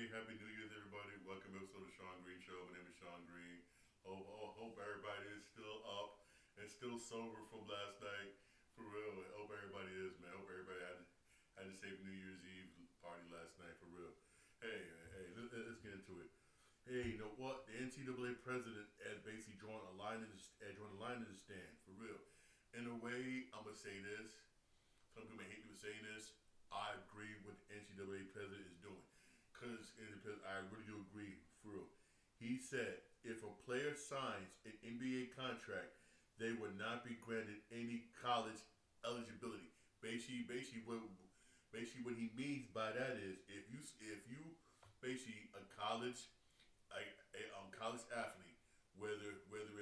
Happy New Year's, everybody. Welcome to episode of Sean Green Show. My name is Sean Green. Hope everybody is still up and still sober from last night. For real. Hope everybody is, man. Hope everybody had a safe New Year's Eve party last night, for real. Hey, let's get into it. Hey, you know what? The NCAA president has basically drawn a line in the stand, for real. In a way, I'm gonna say this. Some people may hate me for saying this. I agree with what the NCAA president is doing. Because I really do agree, for real. He said if a player signs an NBA contract, they would not be granted any college eligibility. Basically what he means by that is if you basically a college athlete, whether it's whether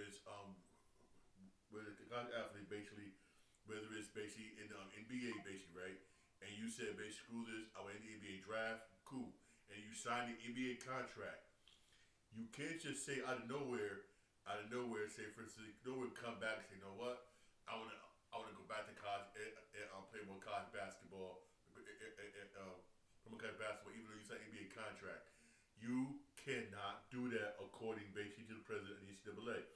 the college athlete basically whether it's basically in the NBA basically, right? And you said basically screw this, I went in the NBA draft, cool. And you sign the NBA contract. You can't just say out of nowhere, say for instance, nowhere come back and say, you know what, I wanna go back to college and play more college basketball, from college basketball, even though you signed an NBA contract. You cannot do that according basically to the president of the NCAA.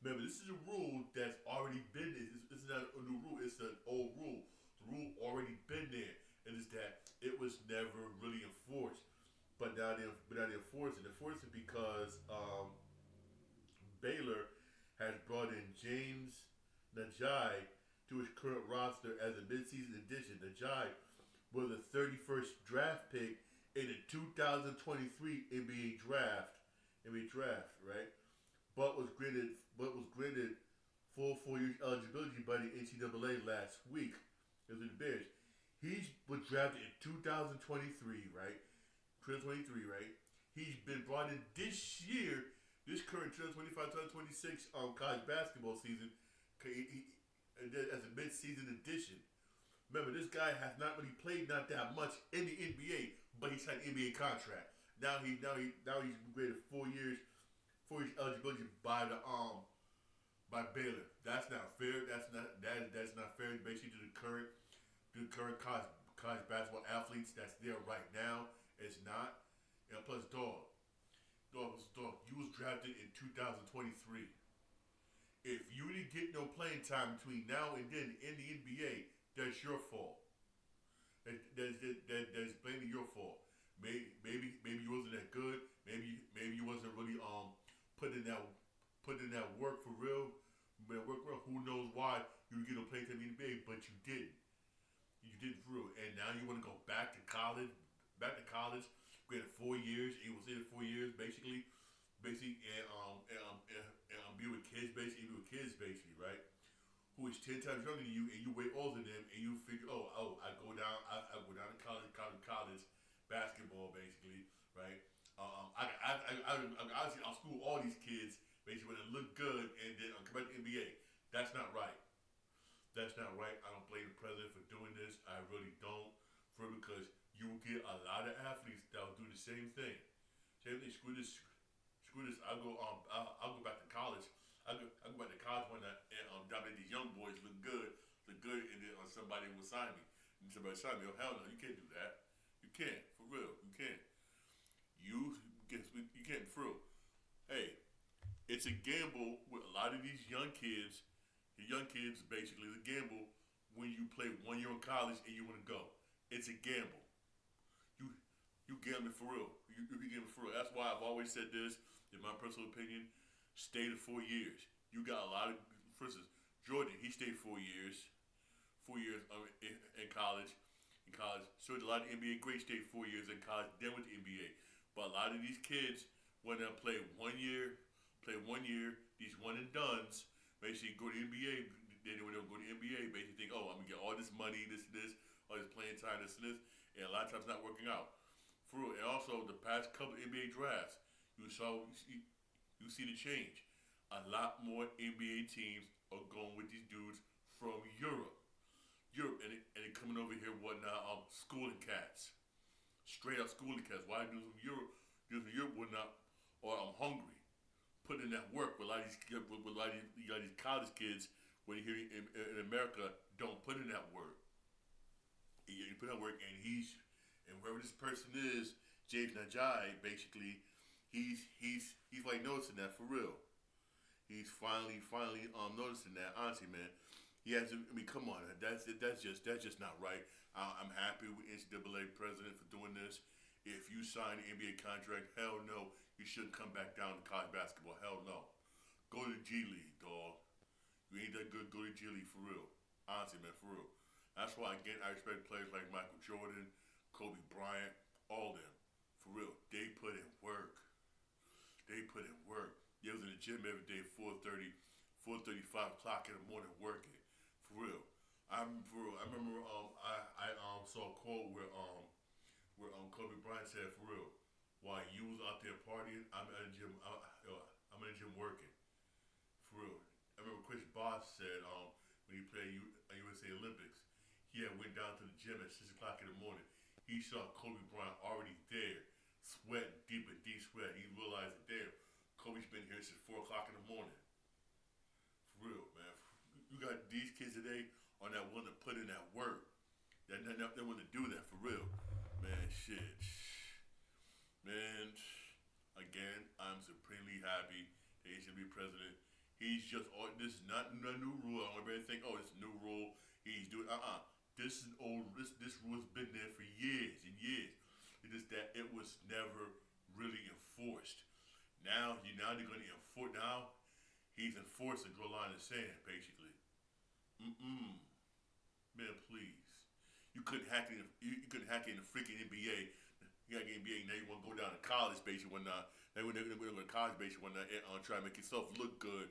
Remember, this is a rule that's already been there. This is not a new rule, it's an old rule. The rule already been there. It is that it was never really enforced. But now they enforce it because Baylor has brought in James Najai to his current roster as a midseason addition. Najai was a 31st draft pick in the 2023 NBA draft, right? But was granted full 4 years eligibility by the NCAA last week. It was in the Bears. He was drafted in 2023, right? 2023, right? He's been brought in this year, this current 2025-2026 college basketball season, as a mid-season addition. Remember, this guy has not really played not that much in the NBA, but he's had an NBA contract. Now he's graded 4 years eligibility by Baylor. That's not fair. That's not fair. Basically, to the current college basketball athletes that's there right now. It's not. And plus, you was drafted in 2023. If you didn't get no playing time between now and then in the NBA, that's your fault. That's plainly your fault. Maybe you wasn't that good. Maybe you wasn't really putting in that work for real. Who knows why you didn't get no playing time in the NBA, but you didn't. You did for real, and now you want to go back to college. Granted 4 years. He was in 4 years, basically, and be with kids, basically, right? Who is 10 times younger than you, and you way older than them, and you figure, I go down to college basketball, basically, right? I'll school all these kids, basically, when they look good, and then come back to the NBA. That's not right. That's not right. I don't blame the president for doing this. I really don't. Because you will get a lot of athletes that will do the same thing. Same thing. Screw this. I'll go back to college. I go back to college when dominate these young boys look good, and then somebody will sign me. And somebody sign me. Oh hell no, you can't do that. You can't, for real. You can't. You can't, for real. Hey, it's a gamble with a lot of these young kids. The young kids basically it's a gamble when you play 1 year in college and you want to go. It's a gamble. You gambling for real. You gambling for real. That's why I've always said this, in my personal opinion, stay the 4 years. You got a lot of, for instance, Jordan, he stayed 4 years. 4 years in college. So a lot of NBA greats stayed 4 years in college, then went to NBA. But a lot of these kids, when they play 1 year, these one and dones, basically go to NBA, then when they go to NBA, basically think, I'm going to get all this money, this, all this playing time, this, and a lot of times not working out. For real. And also, the past couple of NBA drafts, you see the change. A lot more NBA teams are going with these dudes from Europe. And they coming over here, whatnot, schooling cats. Straight up schooling cats. Why dudes from Europe? Dudes from Europe whatnot, or I'm hungry. Putting in that work with a lot of these college kids, when you're here in America, don't put in that work. You put in that work, and whoever this person is, James Najee, basically, he's like noticing that for real. He's finally noticing that. Honestly, man, he has. I mean, come on, that's just not right. I'm happy with NCAA president for doing this. If you sign an NBA contract, hell no, you shouldn't come back down to college basketball. Hell no, go to the G League, dog. You ain't that good. Go to G League for real. Honestly, man, for real. That's why again I respect players like Michael Jordan, Kobe Bryant, all them. For real, they put in work. They put in work. They was in the gym every day, 4:30, 4:30, 5 o'clock in the morning working. For real. I'm for real. I remember I saw a quote where Kobe Bryant said for real, while you was out there partying, I'm at the gym. I'm in the gym working. For real. I remember Chris Bosh said when he played USA Olympics, he had went down to the gym at 6 o'clock in the morning. He saw Kobe Bryant already there, sweating deep sweat. He realized that damn, Kobe's been here since 4 o'clock in the morning. For real, man. You got these kids today on that willing to put in that work. They want to do that for real, man. Shit, man. Again, I'm supremely happy that he should be president. He's just this is not a new rule. I don't want everybody to think, oh, it's a new rule. He's doing This is old. This rule's been there for years and years. It's just that it was never really enforced. Now they're going to enforce. Now he's enforcing draw a line in the sand, basically. Man, please. You couldn't hack it. You couldn't hack it in the freaking NBA. You got the NBA. Now you want to go down to college, basically, whatnot. They want to go to college, basically, whatnot, and try to make yourself look good,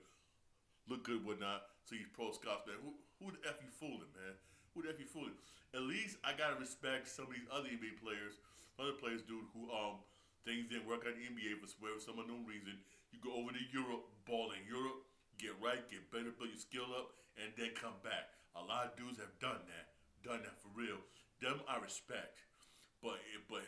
whatnot. So you pro scouts, man. Who the f you fooling, man? Who the f you fooling? At least I gotta respect some of these other NBA players. Other players, dude, who things didn't work out in the NBA for some unknown reason. You go over to Europe, ball in Europe, get right, get better, build your skill up, and then come back. A lot of dudes have done that for real. Them I respect, but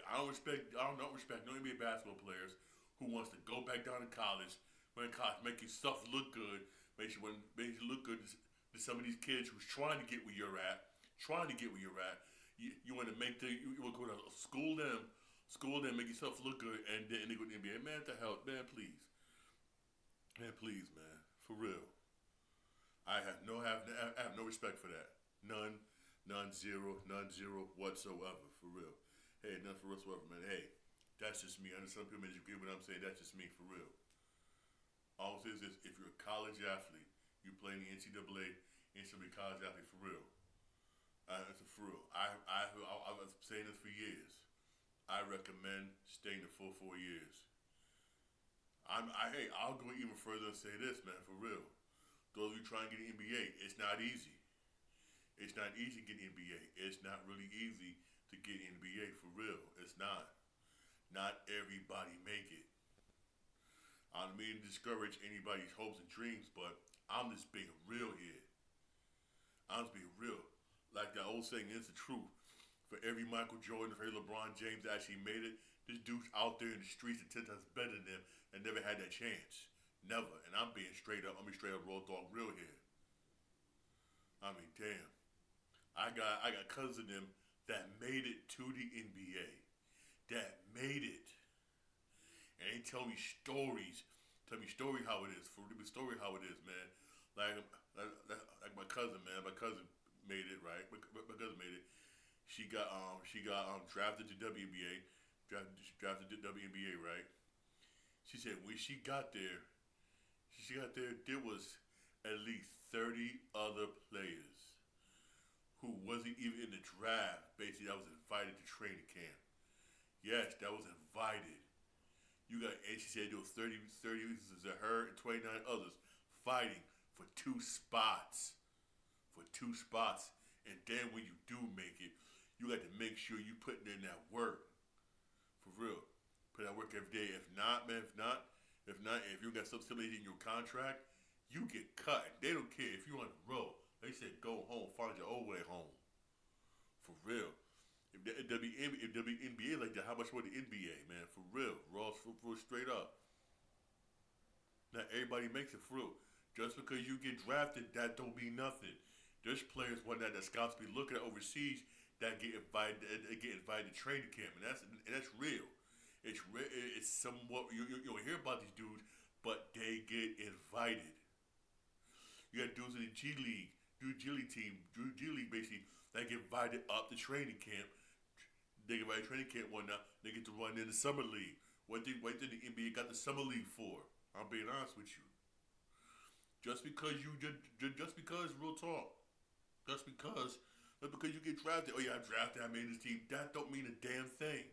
I don't respect no NBA basketball players who wants to go back down to college, make your stuff look good, make you look good to some of these kids who's trying to get where you're at, You want to you want to go to school them, make yourself look good, and then they go to the NBA. Man, what the hell, man, please, man, for real. I have no respect for that. None, zero whatsoever, for real. Hey, none for whatsoever, man. Hey, that's just me. I know some people may disagree with what I'm saying. That's just me, for real. All I'm saying is this: if you're a college athlete, you play in the NCAA college athlete, for real. It's for real. I was saying this for years. I recommend staying the full 4 years. I'll go even further and say this, man, for real. Those of you trying to get an NBA, it's not easy. It's not easy to get an NBA. It's not really easy to get an NBA, for real. It's not. Not everybody make it. I don't mean to discourage anybody's hopes and dreams, but I'm just being real here. I'm just being real. Like that old saying is the truth. For every Michael Jordan, for every LeBron James that actually made it, this dude's out there in the streets and 10 times better than them and never had that chance. Never. And I'm being straight up. I'm being straight up raw dog real here. I mean, damn. I got cousins of them that made it to the NBA. That made it. And they tell me stories. Tell me story how it is. For the story how it is, man. Like my cousin, man. My cousin made it, right? My cousin made it. She got drafted to WNBA. Drafted to WNBA, right? She said when she got there, there was at least 30 other players who wasn't even in the draft. Basically, that was invited to training camp. Yes, that was invited. And she said there was 30 her and 29 others fighting for 2 spots. And then when you do make it, you got to make sure you putting in that work. For real. Put that work every day. If not, if you got some stability in your contract, you get cut. They don't care if you're on the road. They said go home, find your old way home. For real. If WNBA like that, how much more the NBA, man? For real. Raw, for straight up. Not everybody makes it, for real. Just because you get drafted, that don't mean nothing. There's players that scouts be looking at overseas that get invited to training camp, and that's real. It's it's somewhat you don't hear about these dudes, but they get invited. You got dudes in the G League, G League team, G League basically that get invited up to training camp. They get invited to training camp one now. They get to run in the summer league. What did the NBA got the summer league for? I'm being honest with you. Just because just because real talk, just because you get drafted. Oh yeah, I drafted. I made this team. That don't mean a damn thing.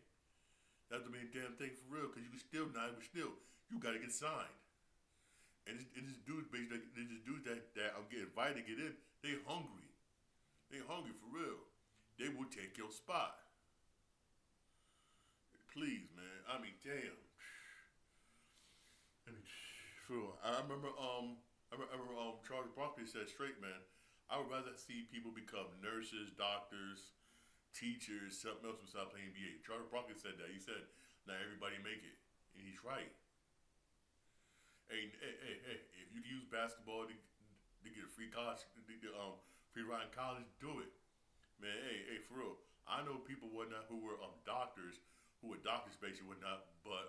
That don't mean a damn thing for real. Because you can still not, but still you got to get signed. And this dude, basically, this dude that I'm getting invited to get in, they hungry. They hungry for real. They will take your spot. Please, man. I mean, damn. I mean, true. I remember Charles Barkley said straight, man. I would rather see people become nurses, doctors, teachers, something else besides playing NBA. Charles Barkley said that. He said, "Not everybody make it," and he's right. Hey, if you can use basketball to get a free college, free ride in college, do it, man. For real. I know people whatnot who were doctors basically whatnot, but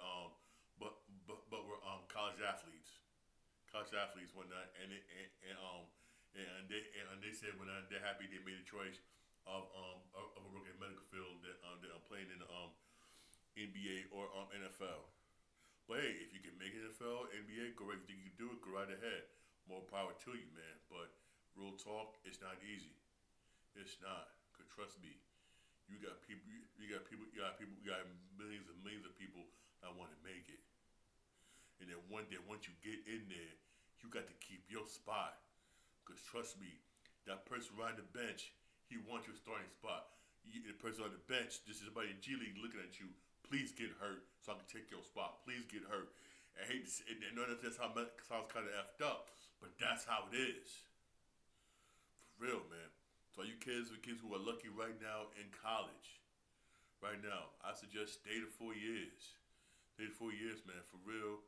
were college athletes whatnot, and they said when they're happy they made a choice of a working in medical field that I'm playing in the NBA or NFL. But hey, if you can make it NFL, NBA, go right. If you can do it, go right ahead. More power to you, man. But real talk, it's not easy. It's not. Cause trust me, you got millions and millions of people that want to make it. And then one day, once you get in there, you got to keep your spot. Cause trust me, that person right on the bench, he wants your starting spot. The person on the bench, this is somebody in G League looking at you. Please get hurt so I can take your spot. Please get hurt. I hate to say it. I know that's how it sounds kind of effed up, but that's how it is. For real, man. So you kids who are lucky right now in college, right now, I suggest stay to 4 years. Stay to 4 years, man. For real.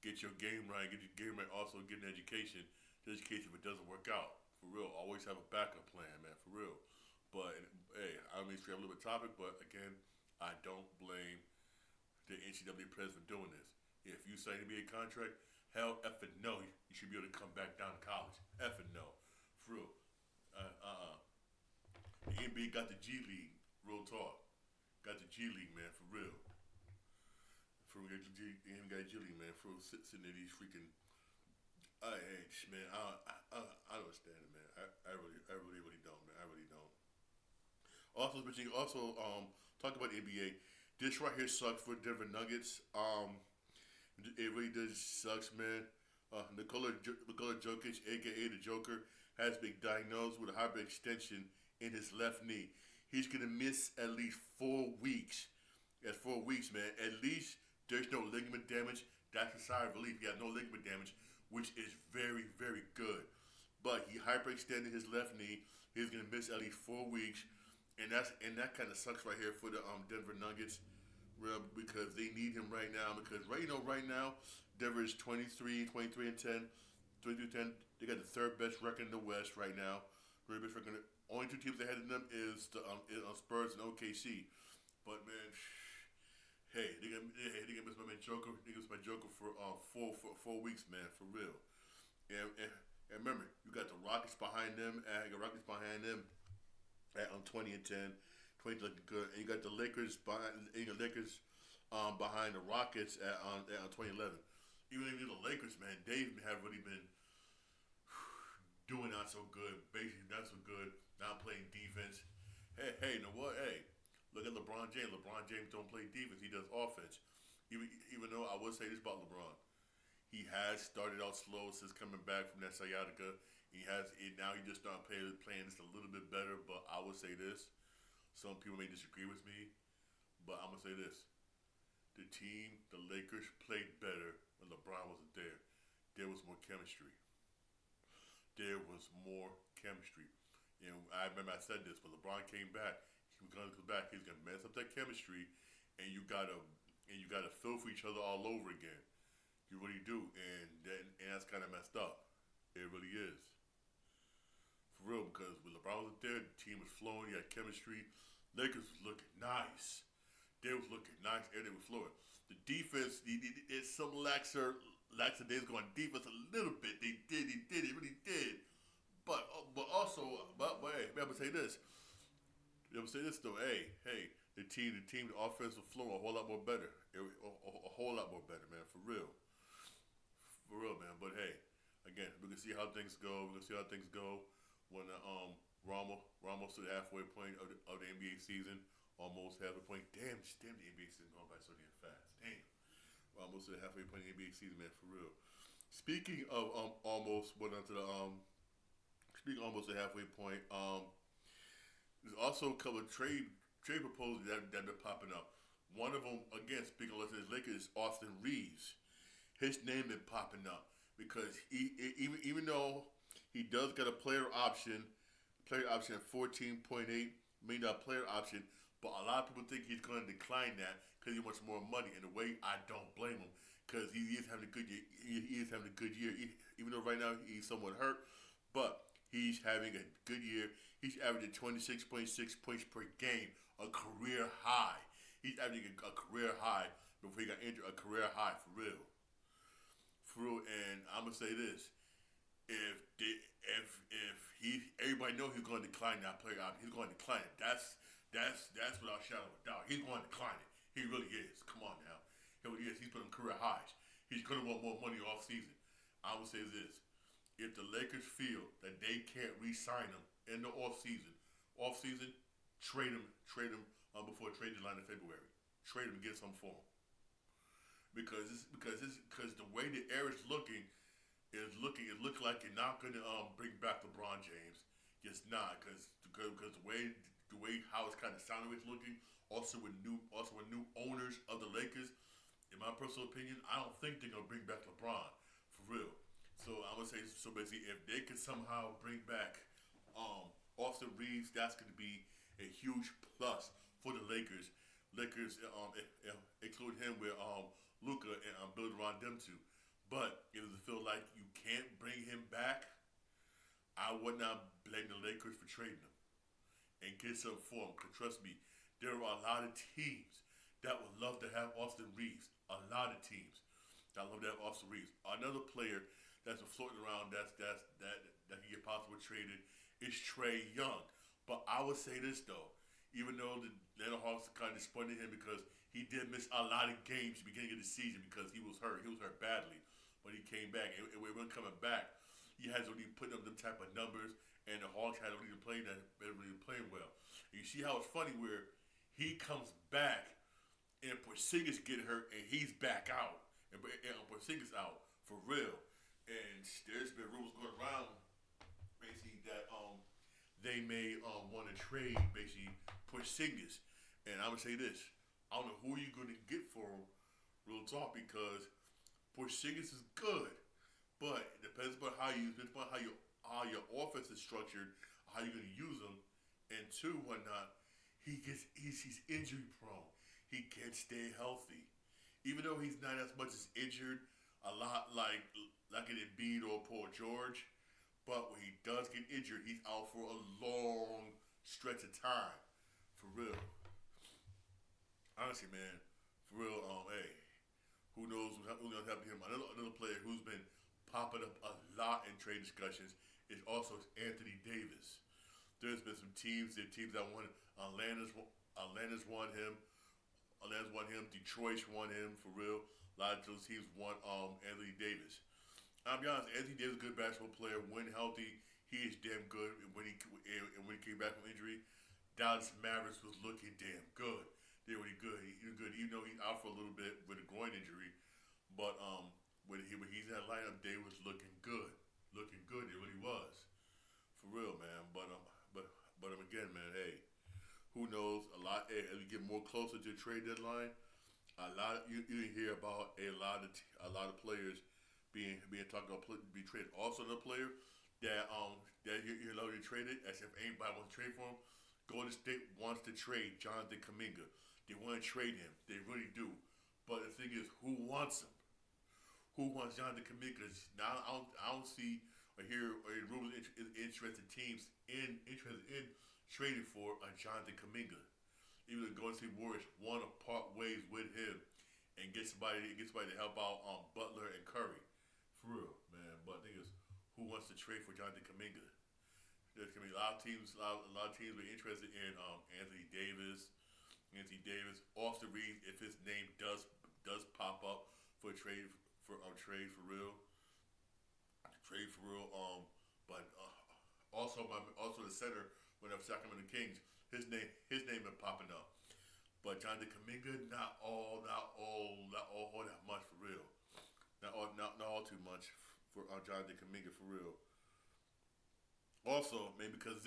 Get your game right. Get your game right. Also get an education. Just in case if it doesn't work out. For real. Always have a backup plan, man. For real. But hey, I mean, straight a little bit topic, but again, I don't blame the NCAA players for doing this. If you sign an NBA contract, hell, effing no, you should be able to come back down to college. Effing no, for real. The NBA got the G League, real talk. Got the G League, man, for real. For real, the NBA got G League, man. For real, sitting there these freaking. Man, I don't understand it, man. I really don't, man. I really don't. Talk about the NBA. This right here sucks for Denver Nuggets. It really does sucks, man. Nikola Jokic, aka the Joker, has been diagnosed with a hyperextension in his left knee. He's gonna miss at least 4 weeks. That's 4 weeks, man. At least there's no ligament damage. That's a sigh of relief. He has no ligament damage, which is very, very good. But he hyperextended his left knee. He's gonna miss at least 4 weeks, and that kind of sucks right here for the Denver Nuggets, because they need him right now. Because right now, Denver is 23 and 10, 23-10. They got the third best record in the West right now. Third best record. Only two teams ahead of them is the Spurs and OKC. But man, they gonna miss my man Joker. They gonna miss my Joker for 4 weeks, man, for real. And remember, you got the Rockets behind them. At 20 and 10, 20 looking good, and you got the Lakers behind. Behind the Rockets at 2011. Even the Lakers, man, they have really been doing not so good. Basically, not so good. Not playing defense. Hey, you know what? Hey, look at LeBron James. LeBron James don't play defense. He does offense. Even though I would say this about LeBron, he has started out slow since coming back from that sciatica. Now he just started playing just a little bit better. But I would say this: some people may disagree with me, but I'm gonna say this: the team, the Lakers, played better when LeBron wasn't there. There was more chemistry. There was more chemistry. And I remember I said this, when LeBron came back, he was gonna come back. He's gonna mess up that chemistry, and you gotta feel for each other all over again. You really do, and that's kind of messed up. It really is. For real, because when LeBron was there, the team was flowing. You had chemistry. Lakers was looking nice. they was looking nice and they were flowing. The defense, it's some lackadaisical on defense a little bit. They really did. But also, but hey, I'm gonna say this. I'm gonna say this though. Hey, the offensive flow a whole lot more better. A whole lot more better, man. For real, man. But hey, again, we can see how things go. We can see how things go when we're almost to the halfway point of the NBA season. Almost halfway point. Damn, the NBA season going by so damn fast. Damn, we're almost to the halfway point of the NBA season, man. For real. Speaking of almost went on to the speaking almost the halfway point. There's also a couple of trade proposals that are popping up. One of them, again, speaking of Los Angeles Lakers, Austin Reeves. His name been popping up because even though he does get a player option at $14.8 million player option, but a lot of people think he's going to decline that because he wants more money. In a way, I don't blame him because he is having a good year. He is having a good year, even though right now he's somewhat hurt, but he's having a good year. He's averaging 26.6 points per game, a career high. He's averaging a career high before he got injured, a career high for real. And I'm gonna say this: if everybody knows he's going to decline that player out, he's going to decline it. That's without a shadow of a doubt. He's going to decline it. He really is. Come on now, he really is. He's putting career highs. He's gonna want more money off season. I would say this: if the Lakers feel that they can't re-sign him in the off season, trade him before trade deadline in February. Trade him and get something for him. Because the way the air is looking, it looks like you're not gonna bring back LeBron James. Just not because the way how it's kind of sounding it's looking. Also with new owners of the Lakers, in my personal opinion, I don't think they're gonna bring back LeBron for real. So I'm gonna say so basically if they could somehow bring back Austin Reeves, that's gonna be a huge plus for the Lakers. Include him with Luka and build around them two. But if it feel like you can't bring him back, I would not blame the Lakers for trading him and get some for him. Cause trust me, there are a lot of teams that would love to have Austin Reeves. A lot of teams that love to have Austin Reeves. Another player that's floating around that can get possibly traded is Trae Young. But I would say this though, even though the Atlanta Hawks kind of disappointed him because he did miss a lot of games at the beginning of the season because he was hurt. He was hurt badly, but he came back. And when coming back, he has already put up them type of numbers, and the Hawks had already played well. And you see how it's funny where he comes back and Porzingis get hurt and he's back out, and Porzingis out for real. And there's been rumors going around basically that they may want to trade basically Porzingis. And I'm gonna say this: I don't know who you're gonna get for him, real talk, because Porzingis is good, but it depends upon how your offense is structured, how you're gonna use him, and two, whatnot. He's injury prone. He can't stay healthy, even though he's not as much as injured a lot like an Embiid or Paul George. But when he does get injured, he's out for a long stretch of time. For real. Honestly, man. For real, hey. Who knows what's going to happen to him? Another player who's been popping up a lot in trade discussions is also Anthony Davis. There's been some teams that want Atlanta's won him. Atlanta's won him. Detroit's won him, for real. A lot of those teams want Anthony Davis. I'll be honest, Anthony Davis is a good basketball player. When healthy, he is damn good. When he came back from injury, Dallas Mavericks was looking damn good. They were really good. He was good, even though he's out for a little bit with a groin injury. But when he's in that lineup, they was looking good. Looking good, it really was. For real, man. But again, man, hey, who knows? A lot as we get more closer to the trade deadline, you hear about a lot of players being talked about be traded. Also, another player that you're allowed to trade it, as if anybody wants to trade for him. Golden State wants to trade Jonathan Kuminga. They want to trade him. They really do. But the thing is, who wants him? Who wants Jonathan Kuminga? Now I don't see or hear rumors interested teams interested in trading for Jonathan Kuminga. even the Golden State Warriors want to part ways with him and get somebody to help out on Butler and Curry. For real, man. But the thing is, who wants to trade for Jonathan Kuminga? There's gonna be a lot of teams are interested in Anthony Davis. Anthony Davis, off the read if his name does pop up for a trade trade for real, trade for real. But also the center when of Sacramento Kings, his name been popping up. But Jonathan Kuminga, not all that much for real. Not all too much for Jonathan Kuminga for real. Also, maybe because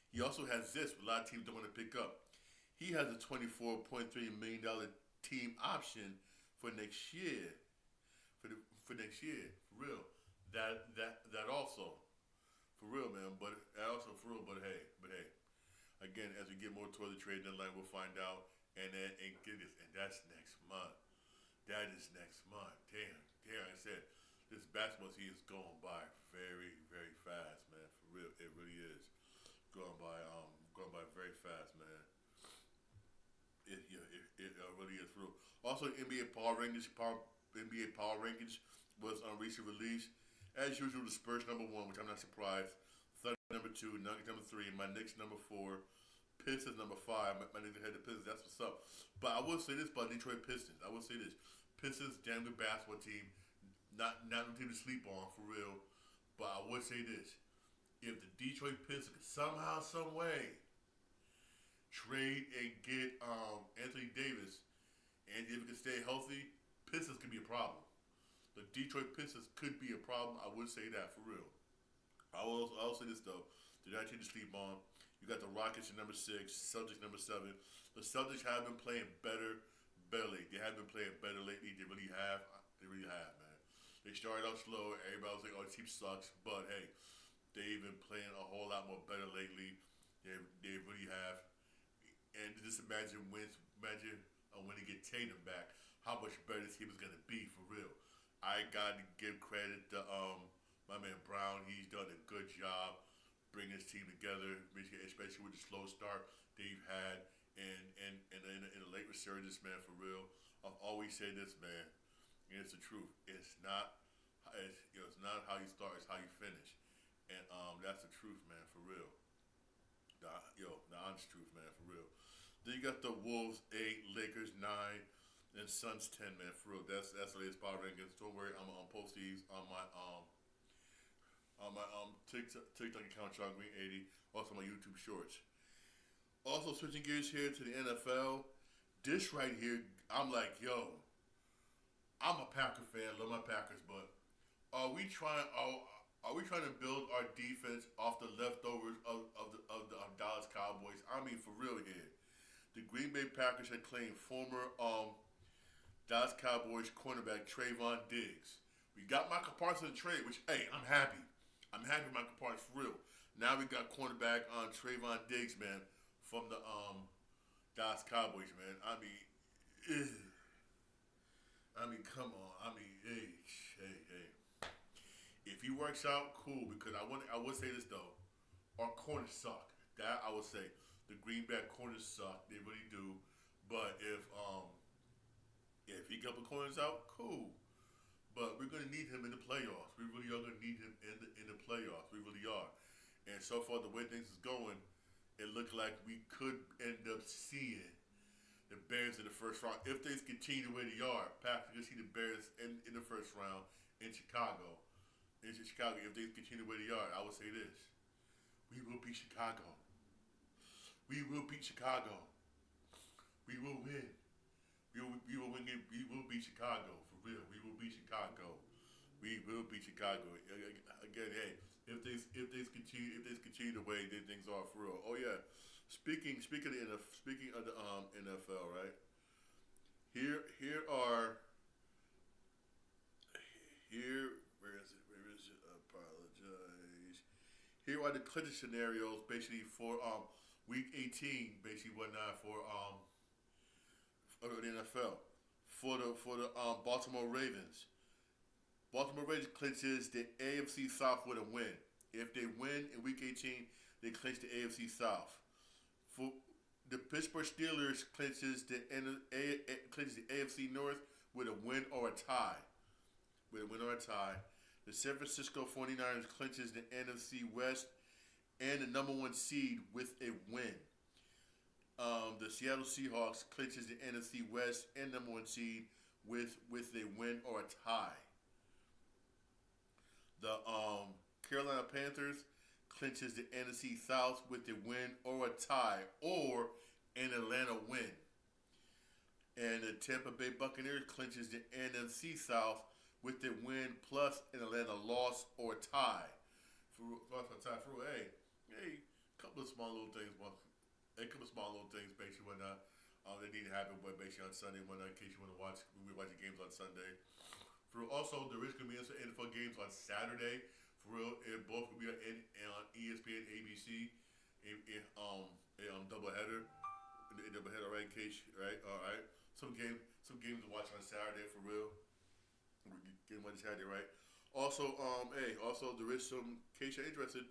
he also has this. A lot of teams don't want to pick up. He has a $24.3 million team option for next year. For next year, for real. That also, for real, man. But also for real. But hey, again, as we get more toward the trade deadline, we'll find out. And get this, and that's next month. That is next month. Damn. Like I said, this basketball season is going by very, very fast, man. For real, it really is going by very fast, man. It really is for real. Also, NBA Power Rankings was recently released. As usual, the Spurs #1, which I'm not surprised. Thunder #2, Nuggets #3, my Knicks #4, Pistons #5. My niggas had the Pistons. That's what's up. But I will say this about Detroit Pistons. I will say this: Pistons, damn good basketball team. Not a team to sleep on for real. But I would say this: if the Detroit Pistons could somehow, some way trade and get Anthony Davis, and if he can stay healthy, Pistons could be a problem. The Detroit Pistons could be a problem. I would say that for real. I'll say this though: do not team to sleep on. You got the Rockets at #6, Celtics #7. The Celtics have been playing better lately. They have been playing better lately. They really have. Man. They started out slow. Everybody was like, "Oh, the team sucks," but hey, they've been playing a whole lot more better lately. They really have. And just imagine when they get Tatum back, how much better this team is gonna be for real. I got to give credit to my man Brown. He's done a good job bringing his team together, especially with the slow start they've had and in a late resurgence, man. For real, I've always said this, man, and it's the truth. It's not how you start, it's how you finish, and that's the truth, man. For real, the honest truth, man. For real. Then you got the Wolves 8, Lakers 9, and Suns 10, man. For real, that's the latest power rankings. Don't worry, I'm gonna post these on my TikTok account, Sean Green 80, also my YouTube Shorts. Also switching gears here to the NFL. This right here, I'm like, yo, I'm a Packer fan, love my Packers, but are we trying to build our defense off the leftovers of the Dallas Cowboys? I mean, for real here. The Green Bay Packers had claimed former Dallas Cowboys cornerback Trayvon Diggs. We got Michael Parsons in trade, which, hey, I'm happy. I'm happy with Michael Parsons for real. Now we got cornerback on Trayvon Diggs, man, from the Dallas Cowboys, man. I mean, come on. I mean, hey. If he works out, cool. Because I would say this though, our corners suck. That I would say, the Green Bay corners suck. They really do. But if he got the corners out, cool. But we're gonna need him in the playoffs. We really are gonna need him in the playoffs. We really are. And so far, the way things is going, it looked like we could end up seeing the Bears in the first round. If they continue the way they are, Packers could see the Bears in the first round in Chicago. If they continue the way they are, I would say this: we will beat Chicago. We will beat Chicago. We will win. We will win. We will beat Chicago for real. We will beat Chicago. We will beat Chicago again. Hey, if they continue the way things are for real. Oh yeah. Speaking of the NFL, right? Here where is it? Apologize. Here are the clincher scenarios basically for week 18, basically whatnot for the NFL. For the Baltimore Ravens. Baltimore Ravens clinches the AFC South with a win. If they win in week 18, they clinch the AFC South. For The Pittsburgh Steelers clinches the AFC North with a win or a tie. With a win or a tie. The San Francisco 49ers clinches the NFC West and the number one seed with a win. The Seattle Seahawks clinches the NFC West and number one seed with a win or a tie. The Carolina Panthers clinches the NFC South with a win or a tie or an Atlanta win. And the Tampa Bay Buccaneers clinches the NFC South with a win plus an Atlanta loss or tie. Hey, couple of small little things, basically whatnot. That need to happen, but basically on Sunday, whatnot, in case you want to watch, we watch the games on Sunday. For also, there is going to be some NFL games on Saturday. For real, it both will be on ESPN, ABC, doubleheader, right? In case, right? All right. Some games to watch on Saturday for real. Game on Saturday, right? Also, also there is some. In case you're interested,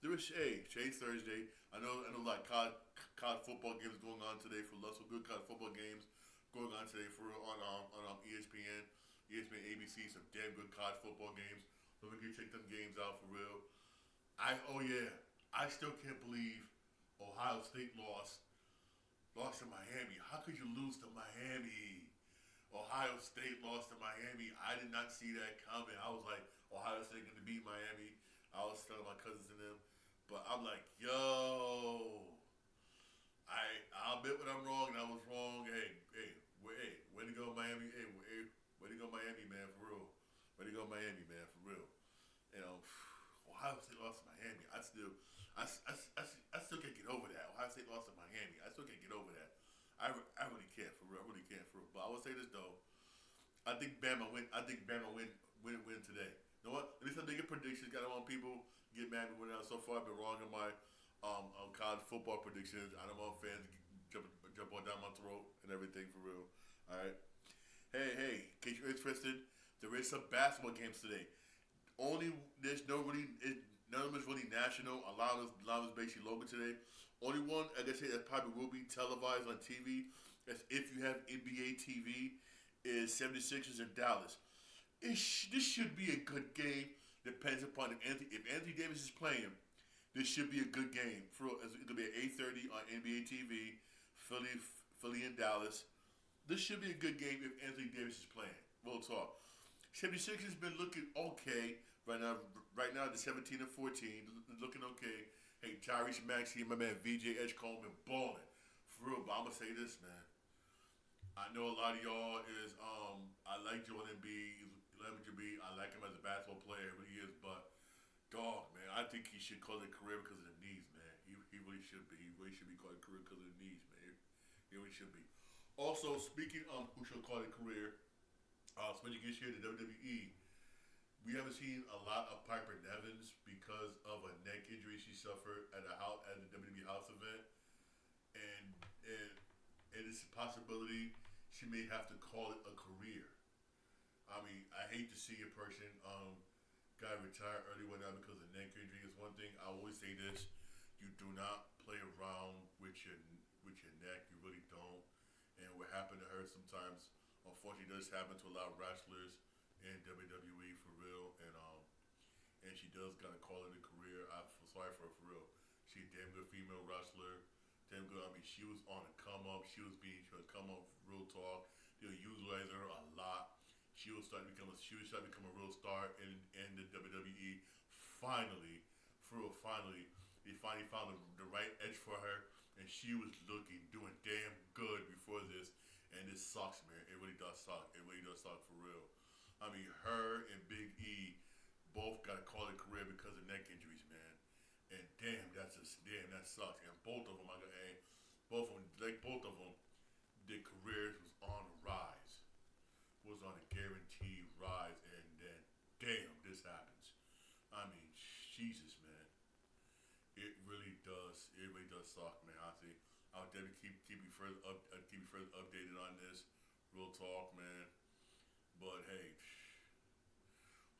there is today's Thursday. I know like college football games going on today for lots of good college football games going on today for real on ESPN. ESPN, ABC, some damn good college football games. So we can check them games out for real. I still can't believe Ohio State lost to Miami. How could you lose to Miami? Ohio State lost to Miami. I did not see that coming. I was like, Ohio State going to beat Miami. I was telling my cousins and them, but I'm like, yo, I'll admit when I'm wrong, and I was wrong. Way to go Miami. Way to go Miami, man, for real. Way to go Miami, man, for real. You know, Ohio State lost to Miami. I still can't get over that. Ohio State lost to Miami. I still can't get over that. I really can't, for real. I really can't, for real. But I will say this though. I think Bama win today. You know what? At least I make a prediction. Got on people get mad at me when so far I've been wrong in my college football predictions. I don't want fans jump on down my throat and everything for real. All right. Hey, in case you're interested, there is some basketball games today. None of them is really national. A lot of is basically local today. Only one, I guess that probably will be televised on TV, as if you have NBA TV, is 76ers in Dallas. This should be a good game. Depends upon if Anthony Davis is playing. This should be a good game. It's gonna be at 8:30 on NBA TV. Philly and Dallas. This should be a good game if Anthony Davis is playing. We'll talk. 76ers been looking okay right now. Right now, they're 17 and 14, looking okay. Hey, Tyrese Maxey, my man VJ Edgecombe, been balling for real. But I'm gonna say this, man. I know a lot of y'all is I like Joel Embiid. I like him as a basketball player, but he is. But dog, man, I think he should call it a career because of the knees, man. He really should be. He really should be called a career because of the knees, man. He really should be. Also, speaking of who should call it a career, switching gears here to WWE, we haven't seen a lot of Piper Nevins because of a neck injury she suffered at the WWE house event, and it's a possibility she may have to call it a career. I mean, I hate to see a person guy retire early one now because of neck injury. Is one thing. I always say this: you do not play around with your neck. You really don't. And what happened to her sometimes, unfortunately, does happen to a lot of wrestlers in WWE for real. And she does gotta call it a career. I feel sorry for her for real. She's a damn good female wrestler. Damn good. I mean, she was on a come up. She was come up. Real talk. They'll utilize her a lot. She was starting to become a real star in the WWE. Finally, for real, they finally found the right edge for her. And she was doing damn good before this, and this sucks, man. It really does suck. It really does suck for real. I mean, her and Big E both got to call it a career because of neck injuries, man. And damn, that sucks. And both of them, both of them, their careers was on the rise, was on a guaranteed rise, and then damn, this happens. I mean, Jesus, man. It really does suck, man. Honestly, I'll definitely keep you further updated on this. Real talk, man. But hey,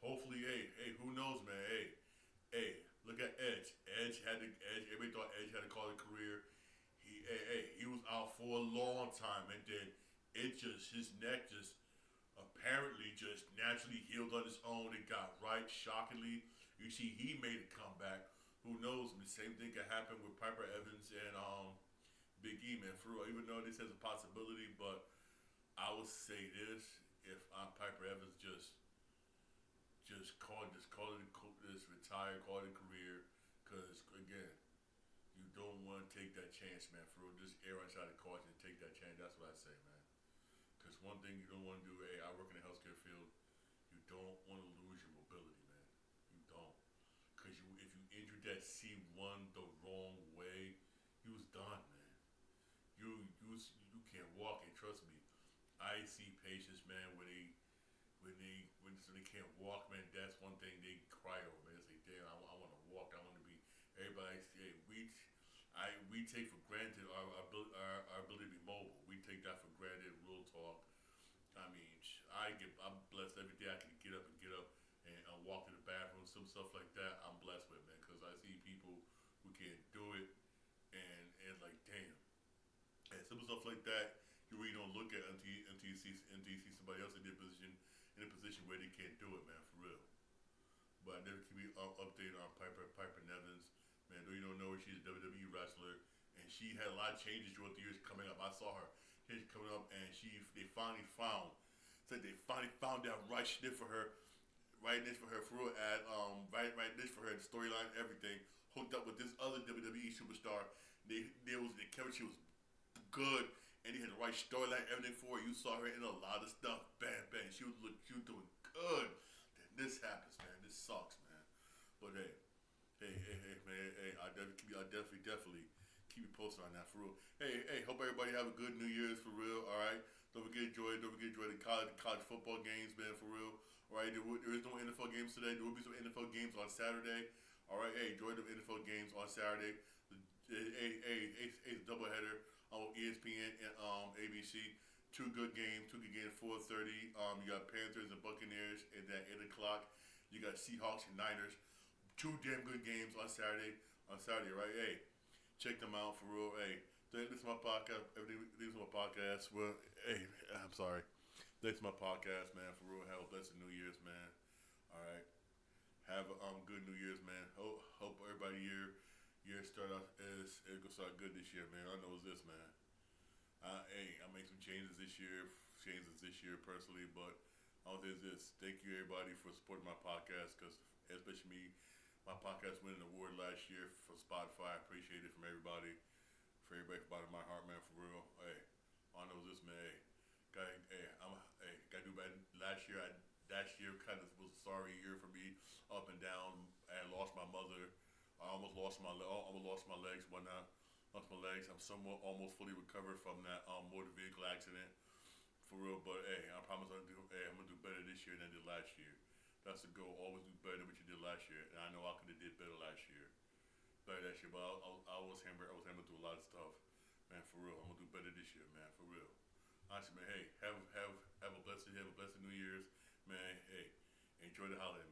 hopefully, who knows, man? Look at Edge. Everybody thought Edge had to call it a career. He was for a long time, and then his neck just apparently just naturally healed on its own. It got right, shockingly. You see, he made a comeback. Who knows? The same thing could happen with Piper Evans and Big E, man. For real, even though this has a possibility, but I would say this: if Piper Evans just call it this retire, call it a career, because again, you don't want to take that chance, man. For real, just err on side of caution and take that chance. That's what I say, man. Because one thing you don't want to do, hey, I work in the healthcare field. You don't want to lose your mobility, man. You don't, because if you injured that C1 the wrong way, you was done, man. You can't walk, and trust me, I see patients, man, when they can't walk, man. That's one thing they cry over, man. They say, damn, I want to walk. I want to be. Everybody, hey, we take for granted our ability to be mobile. We take that for granted. Real talk. I mean, I'm blessed every day. I can get up and walk to the bathroom, some stuff like that. I'm blessed with, man, because I see people who can't do it, and like, damn, and simple stuff like that. You really don't look at until you see somebody else in a position where they can't do it, man, for real. But I never keep me updated on Piper Nevins. Man, though you don't know her, she's a WWE wrestler, and she had a lot of changes throughout the years coming up. I saw her here coming up, and they finally found that right niche for her for real, at right niche for her, the storyline, everything hooked up with this other WWE superstar. The chemistry was good, and they had the right storyline, everything for her. You saw her in a lot of stuff. Bam, bam. She was doing good. Then this happens, man. This sucks, man. But hey, man. Hey, I definitely keep you posted on that, for real. Hey. Hope everybody have a good New Year's, for real. All right. Don't forget to enjoy the college football games, man, for real. All right. There is no NFL games today. There will be some NFL games on Saturday. All right. Hey, enjoy the NFL games on Saturday. It's a doubleheader on ESPN and ABC. Two good games. 4:30. You got Panthers and Buccaneers, and then 8 o'clock you got Seahawks and Niners. Two damn good games on Saturday. Right? Hey, check them out, for real. Hey, this is my podcast. This is my podcast. Well, hey, I'm sorry. This is my podcast, man. For real. Have a blessed New Year's, man. All right. Have a good New Year's, man. Hope everybody year start off is it gonna start good this year, man. I know it's this, man. Hey, I made some changes this year personally, but all this is thank you everybody for supporting my podcast, because especially me, my podcast won an award last year for Spotify. I appreciate it from everybody, for bottom of my heart, man, for real. Hey, all I know is this, man. Gotta do better. Last year kind of was a sorry year for me, up and down. I lost my mother. I almost lost my legs when I lost my legs. I'm somewhat almost fully recovered from that motor vehicle accident, for real. But hey, I promise I'm gonna do better this year than I did last year. That's the goal. Always do better than what you did last year. And I know I could have did better last year. But I was hammered. I was hammered through a lot of stuff, man. For real, I'm gonna do better this year, man. For real. Honestly, man. Hey, have a blessed New Year's, man. Hey, enjoy the holiday,